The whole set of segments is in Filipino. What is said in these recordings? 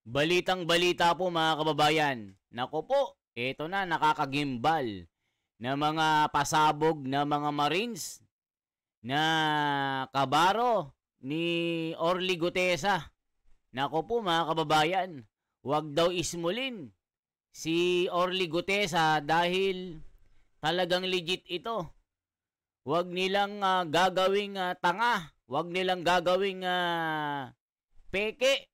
Balitang-balita po mga kababayan. Nako po, eto na nakakagimbal na mga pasabog na mga Marines na kabaro ni Orly Gutesa. Nako po mga kababayan, huwag daw ismulin si Orly Gutesa dahil talagang legit ito. Huwag nilang gagawing tanga, huwag nilang gagawing peke.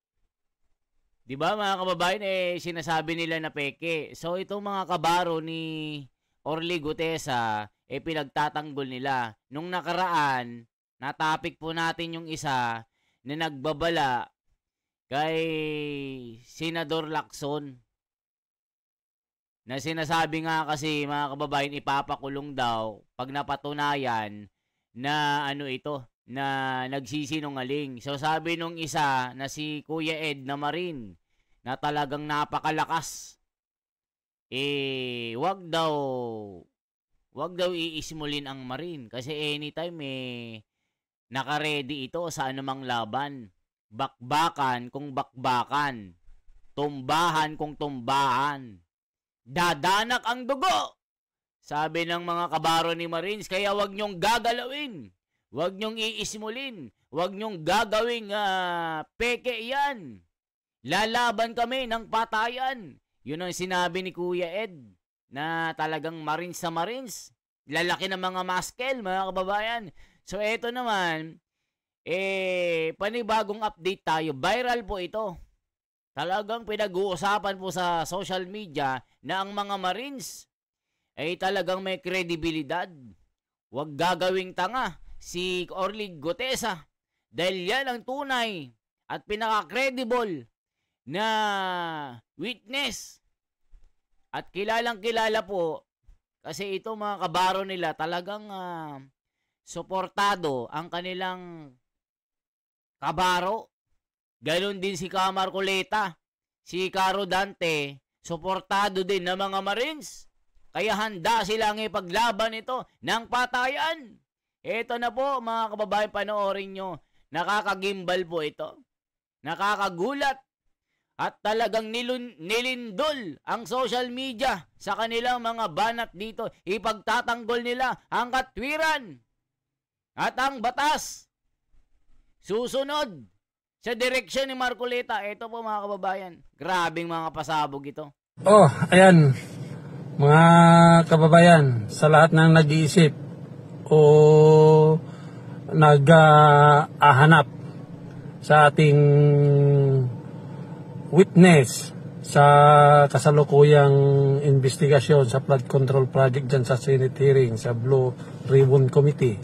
'Di ba mga kababayan, sinasabi nila na peke. So itong mga kabaro ni Orly Gutesa, pinagtatanggol nila. Nung nakaraan, natapik po natin yung isa na nagbabala kay Senador Lacson. Na sinasabi nga kasi mga kababayan, ipapakulong daw pag napatunayan na na nagsisinungaling. So sabi nung isa na si Kuya Ed na Marin na talagang napakalakas, wag daw iismulin ang Marin kasi anytime naka-ready ito sa anumang laban. Bakbakan kung bakbakan, tumbahan kung tumbahan, dadanak ang dugo, sabi ng mga kabaro ni Marines. Kaya wag nyong gagalawin, wag nyong iismulin, wag nyong gagawing peke yan. Lalaban kami ng patayan. Yun ang sinabi ni Kuya Ed na talagang Marines sa Marines. Lalaki ng mga muscle mga kababayan. So eto naman, panibagong update tayo. Viral po ito. Talagang pinag-uusapan po sa social media na ang mga Marines ay talagang may kredibilidad. Huwag gagawing tanga si Orly Gutesa dahil yan ang tunay at pinaka-credible na witness. At kilalang kilala po kasi ito mga kabaro nila talagang suportado ang kanilang kabaro. Ganon din si Kamar Coleta, si Caro Dante, suportado din ng mga Marines. Kaya handa silang ipaglaban ito ng patayan. Ito na po mga kababayan, panoorin nyo. Nakakagimbal po ito. Nakakagulat. At talagang nilindol ang social media sa kanilang mga banat dito. Ipagtatanggol nila ang katwiran at ang batas. Susunod sa direksyon ni Marcoleta. Ito po mga kababayan. Grabing mga pasabog ito. Oh, ayan. Mga kababayan, sa lahat ng nag-iisip o nag-ahanap sa ating witness sa kasalukuyang investigasyon sa flood control project dyan sa Senate hearing sa Blue Ribbon Committee.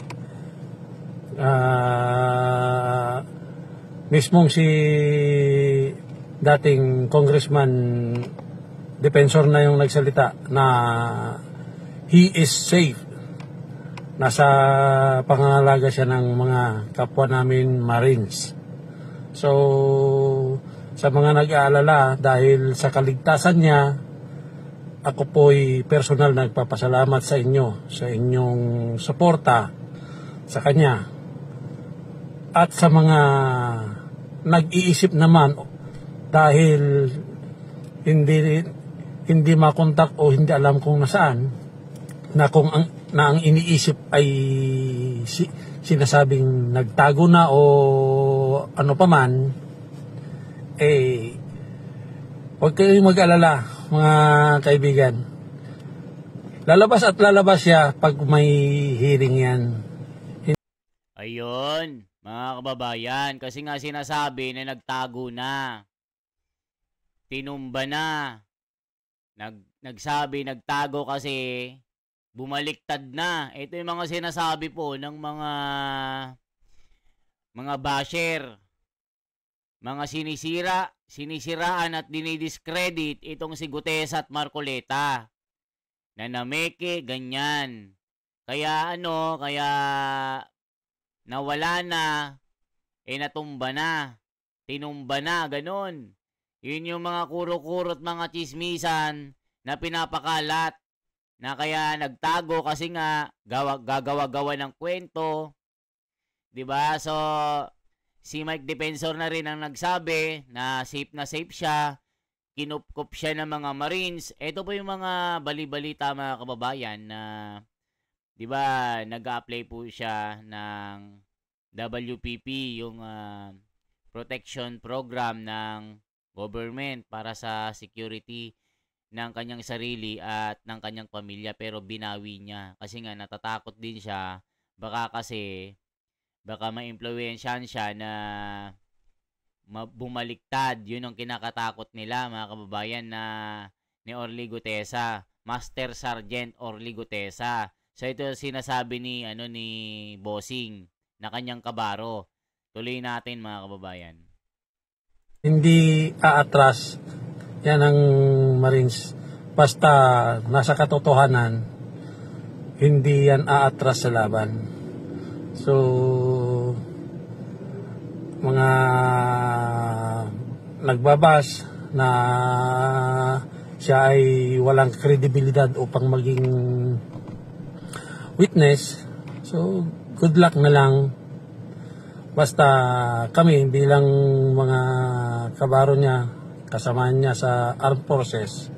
Mismong si dating congressman defensor na yung nagsalita na he is safe. Nasa pangangalaga siya ng mga kapwa namin Marines. So, sa mga nag-aalala dahil sa kaligtasan niya, ako po'y personal nagpapasalamat sa inyo, sa inyong suporta sa kanya. At sa mga nag-iisip naman dahil hindi makontak o hindi alam kung nasaan, na ang iniisip ay sinasabing nagtago na o ano pa man, huwag kayong mag-alala mga kaibigan. Lalabas at lalabas siya pag may hearing yan. Ayun, mga kababayan, kasi nga sinasabi na nagtago na. Tinumba na. Nagsabi nagtago kasi bumaliktad na. Ito yung mga sinasabi po ng mga basher. Mga sinisiraan at dinidiscredit itong si Gutesa at Marcoleta. Na nameke, ganyan. Kaya kaya nawala na, natumba na, tinumba na, ganon. Yun yung mga kuro-kurot, mga chismisan na pinapakalat. Na kaya nagtago kasi nga gagawa-gawa ng kwento. 'Di ba? So si Mike Defensor na rin ang nagsabi na safe siya, kinupkup siya ng mga Marines. Ito po yung mga bali-balita mga kababayan na, di ba, nag-a-apply po siya ng WPP, yung protection program ng government para sa security ng kanyang sarili at ng kanyang pamilya, pero binawi niya kasi nga natatakot din siya baka ma-impluwensyahan siya na bumaliktad. Yun ang kinakatakot nila mga kababayan na ni Orly Gutesa, Master Sergeant Orly Gutesa. So ito sinasabi ni Bossing na kanyang kabaro. Tuloy natin mga kababayan. Hindi aatras yan ang Marines. Basta nasa katotohanan, hindi yan aatras sa laban. So, mga nagbabas na siya ay walang kredibilidad upang maging witness. So, good luck na lang. Basta kami bilang mga kabaro niya, kasamahan niya sa Armed Forces,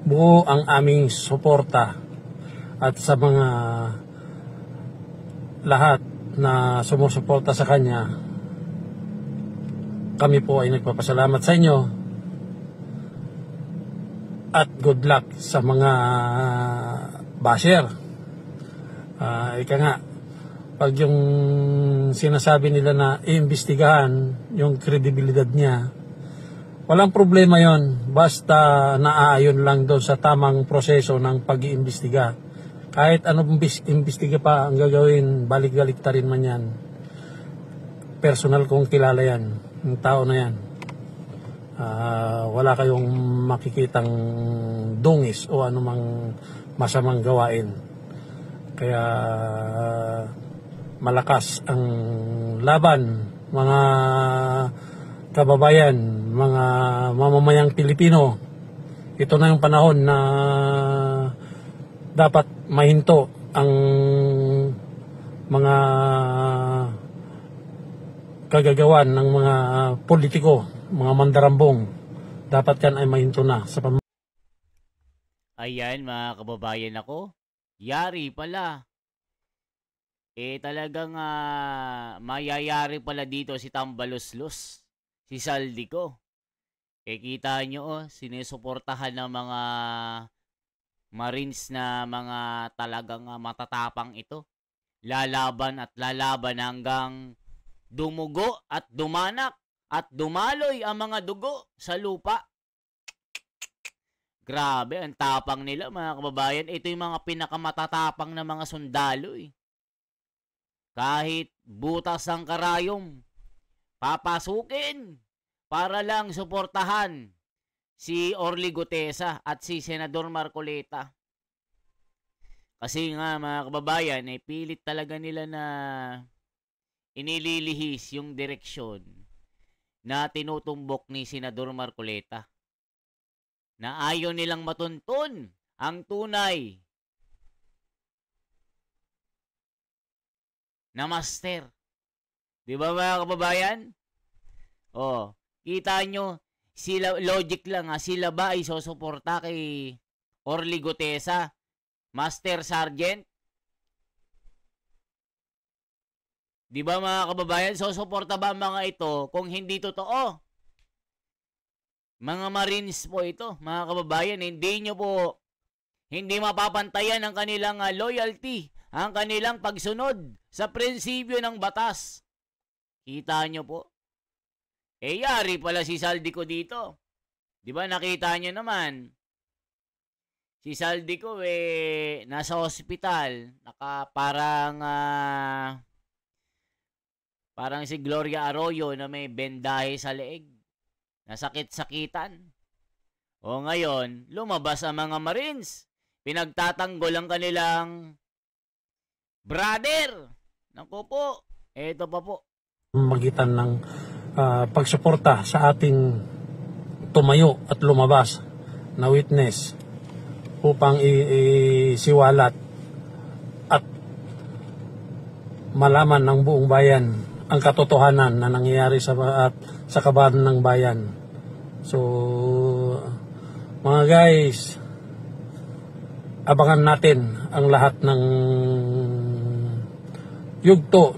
buo ang aming suporta at sa mga lahat na sumusuporta sa kanya, kami po ay nagpapasalamat sa inyo at good luck sa mga basher. Ika nga, pag yung sinasabi nila na iimbestigahan yung kredibilidad niya, walang problema yon, basta naaayon lang doon sa tamang proseso ng pag-iimbestiga. Kahit anong imbestiga pa ang gagawin, balik-baliktarin man yan. Personal kong kilala yan, yung tao na yan. Wala kayong makikitang dungis o anumang masamang gawain. Kaya malakas ang laban, mga kababayan, mga mamamayang Pilipino. Ito na yung panahon na dapat mahinto ang mga kagagawan ng mga politiko, mga mandarambong. Dapat yan ay mahinto na. Ayan mga kababayan ako, yari pala. Talagang mayayari pala dito si Tambaloslos, si Saldico. Kita nyo, sinusuportahan ng mga Marines na mga talagang matatapang ito. Lalaban at lalaban hanggang dumugo at dumanak at dumaloy ang mga dugo sa lupa. Grabe, ang tapang nila mga kababayan. Ito yung mga pinakamatatapang na mga sundalo eh. Kahit butas ang karayom, papasukin para lang suportahan si Orly Gutesa at si Senador Marcoleta. Kasi nga mga kababayan, pilit talaga nila na inililihis yung direksyon na tinutumbok ni Senador Marcoleta. Na ayaw nilang matuntun ang tunay na master. Di ba mga kababayan? Kita nyo, sila, logic lang sila ba ay susuporta kay Orly Gutesa, Master Sergeant? Di ba mga kababayan, susuporta ba ang mga ito kung hindi totoo? Mga Marines po ito, mga kababayan, hindi mapapantayan ang kanilang loyalty, ang kanilang pagsunod sa prinsipyo ng batas. Kita nyo po? Yari pala si Saldico dito. Di ba nakita nyo naman? Si Saldico nasa hospital. Parang si Gloria Arroyo na may bendahe sa leeg. Nasakit-sakitan. Ngayon, lumabas ang mga Marines. Pinagtatanggol ang kanilang brother. Naku po. Eto pa po. Magitan ng pagsuporta sa ating tumayo at lumabas na witness upang isiwalat at malaman ng buong bayan ang katotohanan na nangyayari sa kabahan ng bayan. So, mga guys, abangan natin ang lahat ng yugto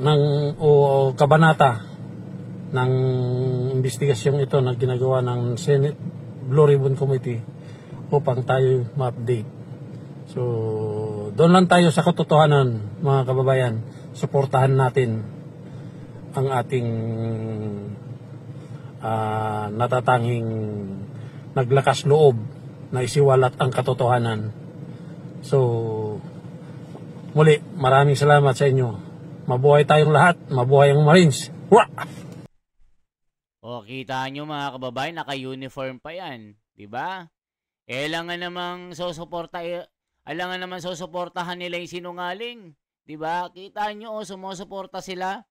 o kabanata ng investigasyong ito na ginagawa ng Senate Blue Ribbon Committee upang tayo ma-update. So, doon lang tayo sa katotohanan, mga kababayan. Suportahan natin ang ating natatanging naglakas loob na isiwalat ang katotohanan. So, muli, maraming salamat sa inyo. Mabuhay tayong lahat. Mabuhay ang Marines. Wah! O, kita nyo mga kababayan, naka-uniform pa yan. Diba? Alangan namang susuportahan nila yung sinungaling. Diba? Kita nyo, sumusuporta sila.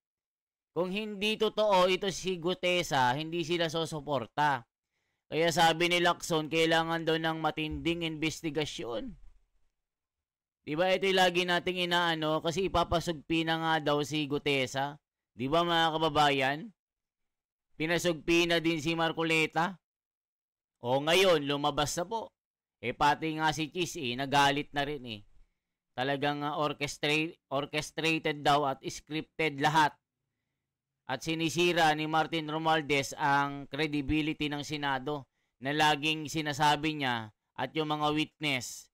Kung hindi totoo, ito si Gutesa, hindi sila susuporta. Kaya sabi ni Lacson, kailangan daw ng matinding investigasyon. Diba? Ito yung lagi nating inaano, kasi ipapasugpi na nga daw si Gutesa. Diba mga kababayan? Pinasugpi na din si Marcoleta. O ngayon, lumabas na po. Pati nga si Chis, nagalit na rin Talagang orchestrated daw at scripted lahat. At sinisira ni Martin Romualdez ang credibility ng Senado na laging sinasabi niya at yung mga witness,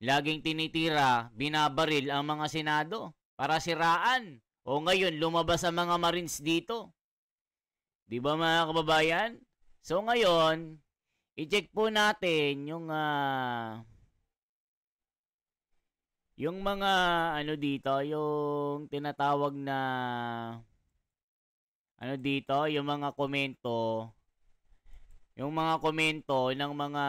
laging tinitira, binabaril ang mga Senado para siraan. O ngayon, lumabas ang mga Marines dito. Di ba mga kababayan? So ngayon, i-check po natin yung mga ano dito, yung tinatawag na ano dito, yung mga komento ng mga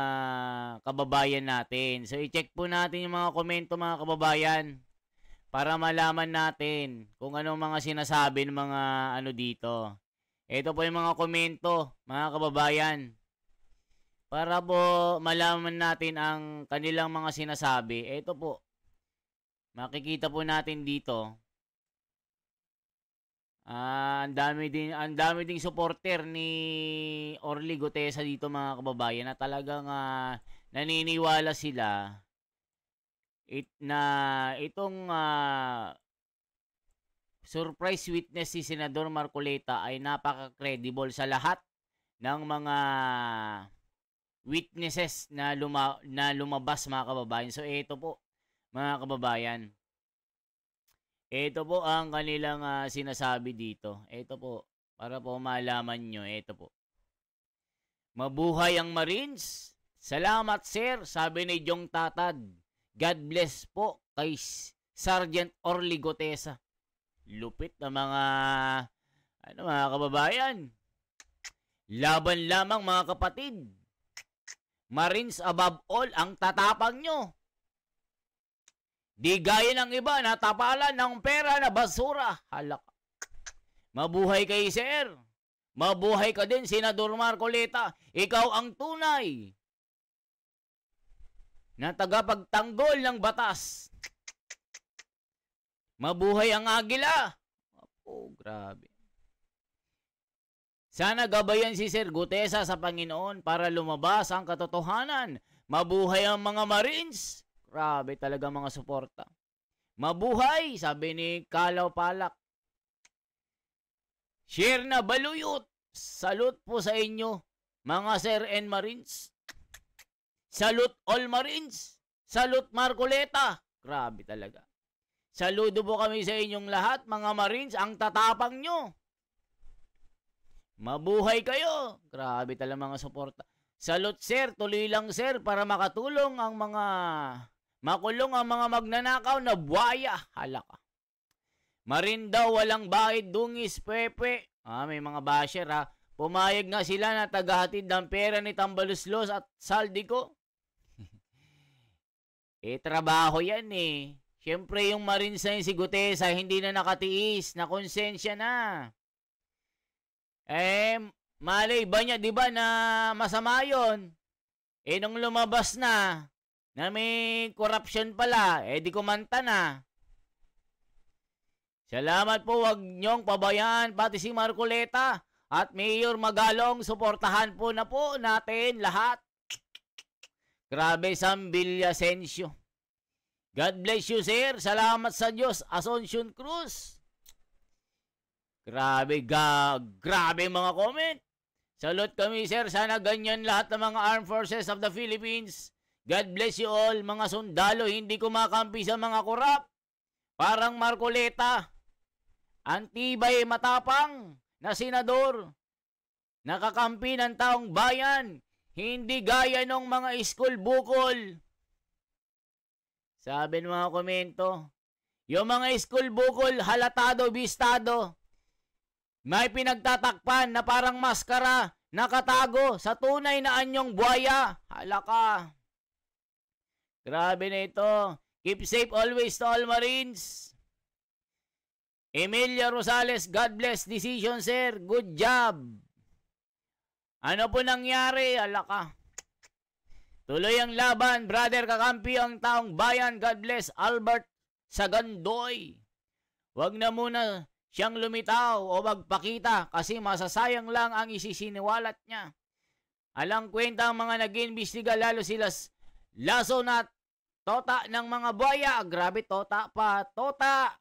kababayan natin. So i-check po natin yung mga komento mga kababayan para malaman natin kung anong mga sinasabi ng mga ano dito. Ito po yung mga komento, mga kababayan. Para po malaman natin ang kanilang mga sinasabi. Ito po. Makikita po natin dito. Ang dami ding supporter ni Orly Gutesa dito mga kababayan na talagang naniniwala sila na itong surprise witness si Senador Marcoleta ay napaka-credible sa lahat ng mga witnesses na lumabas mga kababayan. So ito po mga kababayan. Ito po ang kanilang sinasabi dito. Ito po para po malaman nyo. Ito po. Mabuhay ang Marines. Salamat sir, sabi ni Jong Tatad. God bless po kay Sergeant Orly Gutesa. Lupit na mga kababayan. Laban lamang mga kapatid. Marines above all ang tatapang nyo. Di gaya ng iba na tapalan ng pera na basura. Halak. Mabuhay kay sir. Mabuhay ka din, Senador Marcoleta. Ikaw ang tunay na tagapagtanggol ng batas. Mabuhay ang agila. Oh, grabe. Sana gabayan si Sir Gutesa sa Panginoon para lumabas ang katotohanan. Mabuhay ang mga Marines. Grabe talaga mga suporta. Mabuhay, sabi ni Kalaw Palak. Share na baluyot. Salute po sa inyo, mga Sir and Marines. Salute all Marines. Salute Marcoleta. Grabe talaga. Saludo po kami sa inyong lahat, mga Marines, ang tatapang nyo. Mabuhay kayo. Grabe talaga mga suporta. Salute sir, tuloy lang sir para makulong ang mga magnanakaw na buhaya. Halaka. Marin daw walang bahid, dungis, pepe. May mga basher Pumayag nga sila na tagahatid ng pera ni Tambaluslos at Saldico. Trabaho yan Siyempre yung Marines na si Gutesa hindi na nakatiis, na konsensya na. Malay ba niya, di ba, na masama yun? Nung lumabas na may corruption pala, di kumanta na. Salamat po, wag niyong pabayaan pati si Marcoleta at Mayor Magalong, suportahan po na po natin lahat. Grabe, Sam Villasencio. God bless you, sir. Salamat sa Diyos. Asuncion Cruz. Grabe, grabe mga comment. Salute kami, sir. Sana ganyan lahat ng mga Armed Forces of the Philippines. God bless you all. Mga sundalo, hindi kumakampi sa mga korap. Parang Marcoleta. Antibay matapang na senador. Nakakampi ng taong bayan. Hindi gaya ng mga school bukol. Sabi ng mga komento, yung mga school bukol, halatado, bistado. May pinagtatakpan na parang maskara, nakatago sa tunay na anyong buhaya. Hala ka. Grabe na ito. Keep safe always to all Marines. Emilia Rosales, God bless decision, sir. Good job. Ano po nangyari? Hala ka. Tuloy ang laban, brother, kakampi ang taong bayan. God bless, Albert Sagandoy. Huwag na muna siyang lumitaw o magpakita kasi masasayang lang ang isisiniwalat niya. Alang kwenta ang mga nag-iimbestiga, lalo sila Laso na Tota ng mga buhaya. Grabe, Tota pa. Tota!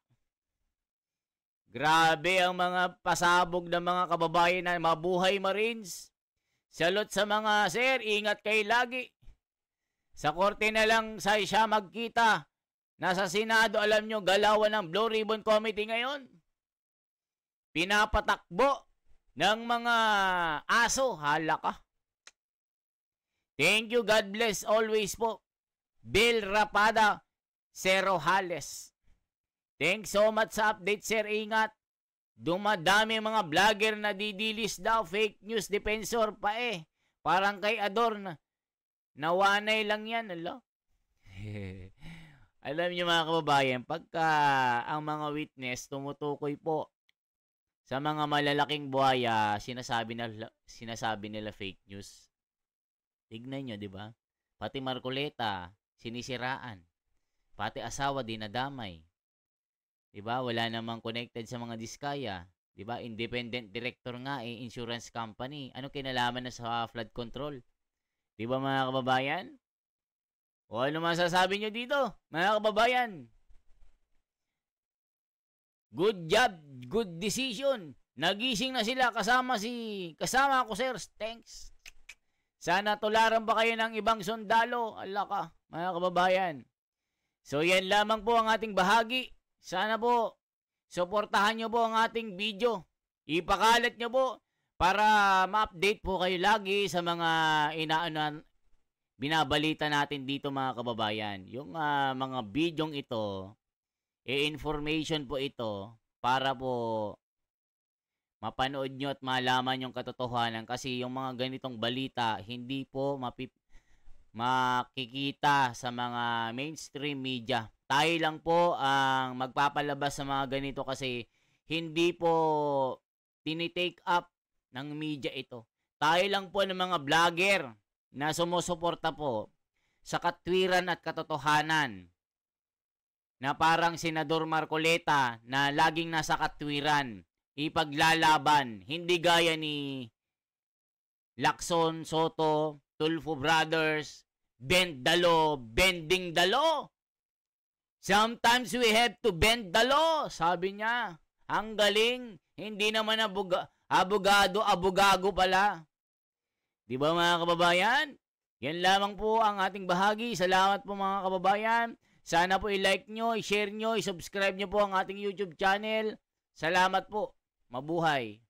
Grabe ang mga pasabog ng mga kababayan na mabuhay Marines. Salute sa mga sir, ingat kayo lagi. Sa korte na lang siya magkita. Nasa Senado, alam nyo, galawan ng Blue Ribbon Committee ngayon. Pinapatakbo ng mga aso. Hala ka. Thank you, God bless always po. Bill Rapada, Zero Hales. Thanks so much sa update, sir. Ingat. Dumadami mga vlogger na didilis daw. Fake news defensor pa eh. Parang kay Ador na nawanay lang yan. Alo? Alam niyo mga kababayan, pagka ang mga witness tumutukoy po sa mga malalaking buhaya, sinasabi nila fake news. Tignan nyo, di ba? Pati Marcoleta, sinisiraan. Pati asawa, dinadamay. Di ba? Wala namang connected sa mga diskaya. Di ba? Independent director nga eh, insurance company. Ano kinalaman na sa flood control? Di ba mga kababayan? O ano masasabi nyo dito, mga kababayan? Good job, good decision. Nagising na sila kasama ako, sir. Thanks. Sana tularan pa kayo ng ibang sundalo. Allah ka, mga kababayan. So yan lamang po ang ating bahagi. Sana po, suportahan nyo po ang ating video. Ipakalat nyo po para ma-update po kayo lagi sa mga binabalita natin dito mga kababayan. Yung mga bidyong ito, information po ito para po mapanood nyo at malaman yung katotohanan kasi yung mga ganitong balita hindi po makikita sa mga mainstream media. Tayo lang po ang magpapalabas sa mga ganito kasi hindi po tinitake up ng media ito. Tayo lang po ng mga vlogger na sumusuporta po sa katwiran at katotohanan na parang Senador Marcoleta na laging nasa katwiran, ipaglalaban, hindi gaya ni Lacson, Soto, Tulfo Brothers, bend the law, bending the law. Sometimes we have to bend the law, sabi niya. Ang galing, hindi naman abogado pala. Di ba mga kababayan? Yan lamang po ang ating bahagi. Salamat po mga kababayan. Sana po i-like nyo, i-share nyo, i-subscribe nyo po ang ating YouTube channel. Salamat po. Mabuhay.